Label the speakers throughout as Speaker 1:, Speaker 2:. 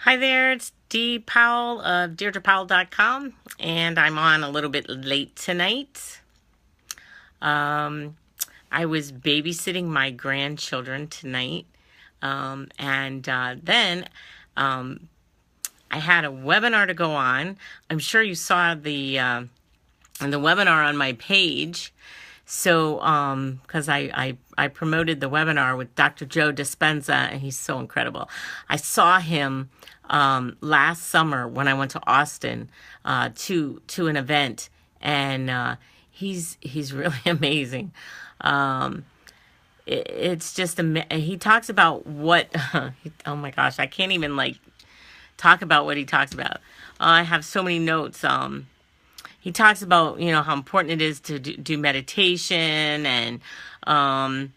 Speaker 1: Hi there, it's Dee Powell of DeirdrePowell.com, and I'm on a little bit late tonight. Um, I was babysitting my grandchildren tonight, and then I had a webinar to go on. I'm sure you saw the webinar on my page. So, because I promoted the webinar with Dr. Joe Dispenza, and he's so incredible. I saw him last summer when I went to Austin to an event, and he's really amazing. It's just he talks about what oh my gosh, I can't even like talk about what he talks about. I have so many notes. He talks about, how important it is to do meditation and, hi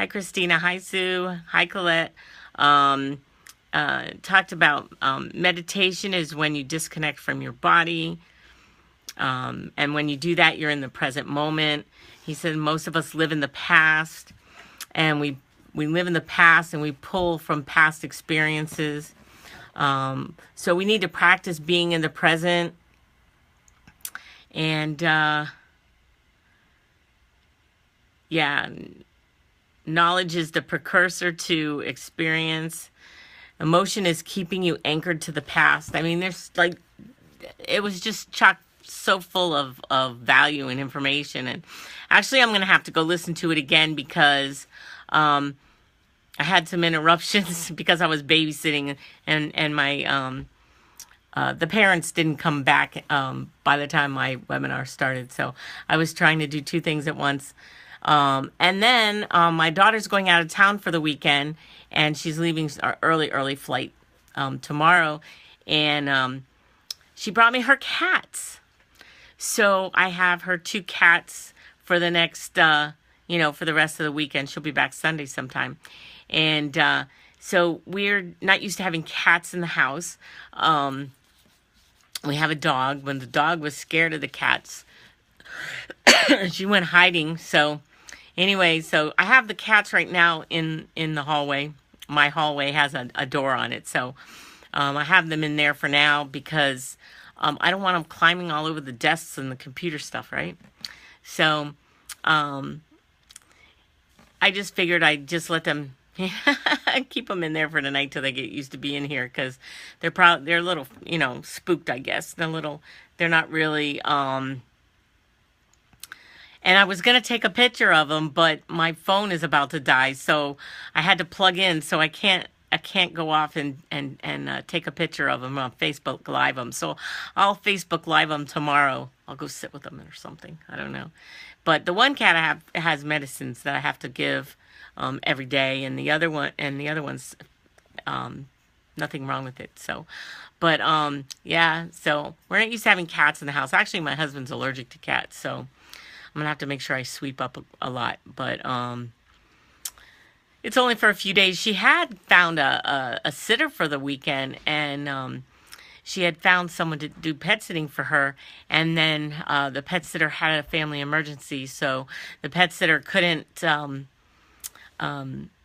Speaker 1: Christina, hi Sue, hi Colette. Talked about meditation is when you disconnect from your body. And when you do that, you're in the present moment. He said most of us live in the past, and we live in the past and we pull from past experiences. So we need to practice being in the present. And, yeah, knowledge is the precursor to experience. Emotion is keeping you anchored to the past. I mean, it was just chock so full of value and information. And actually, I'm going to have to go listen to it again because, I had some interruptions because I was babysitting and my, the parents didn't come back by the time my webinar started. So I was trying to do two things at once. And then my daughter's going out of town for the weekend, and she's leaving our early flight tomorrow. And she brought me her cats. So I have her two cats for the next, for the rest of the weekend. She'll be back Sunday sometime. And so we're not used to having cats in the house. We have a dog. When the dog was scared of the cats, she went hiding. So anyway, so I have the cats right now in the hallway. My hallway has a door on it. So I have them in there for now because I don't want them climbing all over the desks and the computer stuff, right? So I just figured I'd just let them keep them in there for the night till they get used to being here, because they're a little, spooked, I guess. They're not really, and I was going to take a picture of them, but my phone is about to die, so I had to plug in, so I can't go off and take a picture of them on Facebook Live them. So I'll Facebook Live them tomorrow. I'll go sit with them or something. I don't know. But the one cat I have has medicines that I have to give every day, and the other one's nothing wrong with it. So, but yeah. So we're not used to having cats in the house. Actually, my husband's allergic to cats, so I'm gonna have to make sure I sweep up a lot. But it's only for a few days. She had found a sitter for the weekend, and she had found someone to do pet sitting for her, and then the pet sitter had a family emergency, so the pet sitter couldn't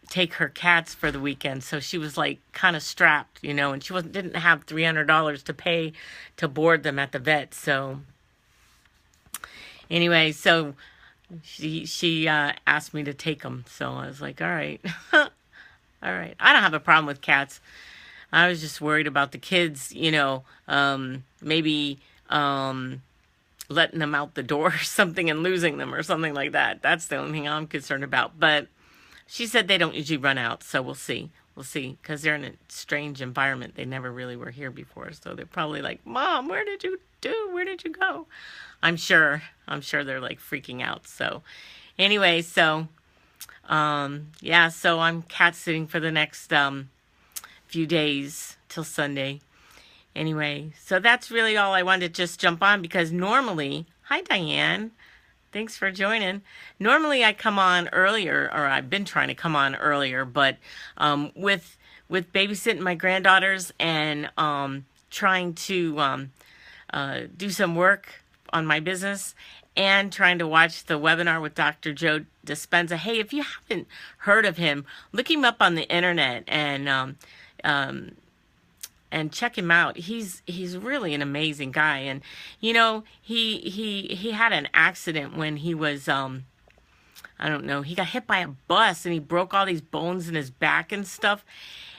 Speaker 1: take her cats for the weekend. So she was like kind of strapped, and she didn't have $300 to pay to board them at the vet. So anyway, so she asked me to take them. So I was like, all right. All right. I don't have a problem with cats. I was just worried about the kids, maybe letting them out the door or something and losing them or something like that. That's the only thing I'm concerned about. But she said they don't usually run out, so we'll see. We'll see, because they're in a strange environment. They never really were here before, so they're probably like, Mom, where did you go? I'm sure they're like freaking out. So anyway, so yeah, so I'm cat sitting for the next few days till Sunday. Anyway, so that's really all I wanted to just jump on, because normally, hi Diane, thanks for joining. Normally I come on earlier, or I've been trying to come on earlier, but with babysitting my granddaughters and trying to do some work on my business and trying to watch the webinar with Dr. Joe Dispenza. Hey, if you haven't heard of him, look him up on the internet and and check him out. He's really an amazing guy. And you know, he had an accident when he was I don't know, he got hit by a bus and he broke all these bones in his back and stuff.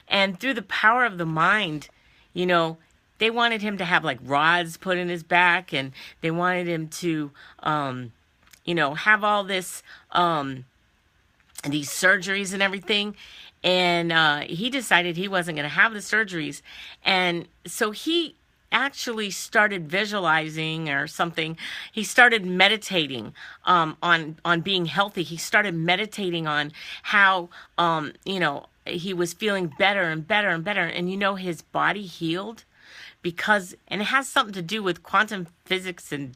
Speaker 1: And through the power of the mind, you know, they wanted him to have like rods put in his back, and they wanted him to you know, have all this these surgeries and everything. And he decided he wasn't going to have the surgeries. And so he actually started visualizing or something. He started meditating on being healthy. He started meditating on how, you know, he was feeling better and better and better. And, you know, his body healed because, and it has something to do with quantum physics and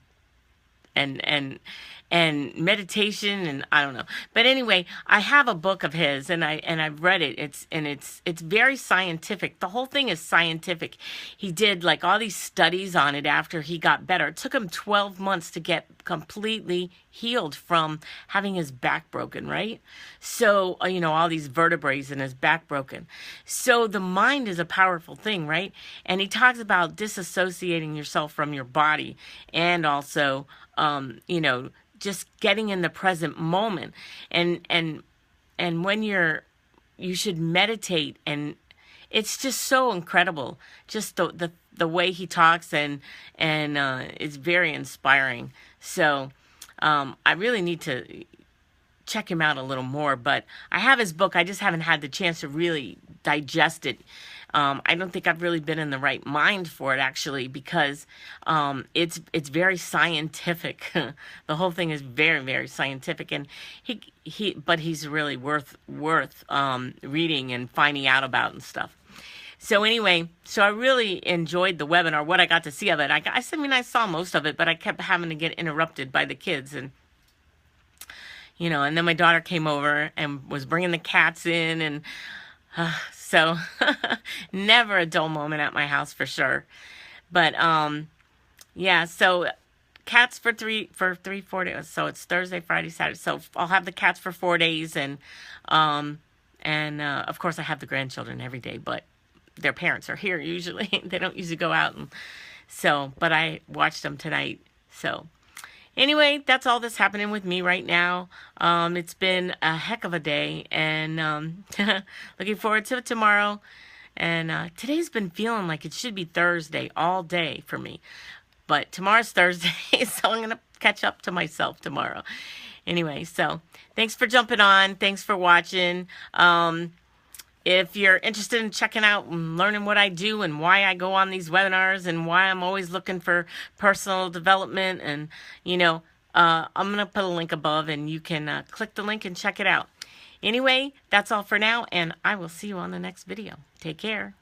Speaker 1: and meditation, and I don't know. But anyway, I have a book of his, and I've read it. It's very scientific. The whole thing is scientific. He did like all these studies on it after he got better. It took him 12 months to get completely healed from having his back broken, right? So, you know, all these vertebrae in his back broken. So the mind is a powerful thing, right? And he talks about disassociating yourself from your body, and also you know, just getting in the present moment. And when you should meditate, and it's just so incredible, just the way he talks, and it's very inspiring. So I really need to check him out a little more, but I have his book. I just haven't had the chance to really digest it. I don't think I've really been in the right mind for it, actually, because it's very scientific. The whole thing is very, very scientific, and but he's really worth reading and finding out about and stuff. So anyway, so I really enjoyed the webinar, what I got to see of it. I mean, I saw most of it, but I kept having to get interrupted by the kids, and you know, and then my daughter came over and was bringing the cats in, and so never a dull moment at my house, for sure. But yeah, so cats for 4 days. So it's Thursday, Friday, Saturday. So I'll have the cats for 4 days, and of course I have the grandchildren every day, but their parents are here usually. They don't usually go out, and so, but I watched them tonight. So anyway, that's all that's happening with me right now. It's been a heck of a day, and looking forward to it tomorrow. And today's been feeling like it should be Thursday all day for me. But tomorrow's Thursday, so I'm going to catch up to myself tomorrow. Anyway, so thanks for jumping on. Thanks for watching. If you're interested in checking out and learning what I do and why I go on these webinars and why I'm always looking for personal development, and, you know, I'm going to put a link above, and you can click the link and check it out. Anyway, that's all for now, and I will see you on the next video. Take care.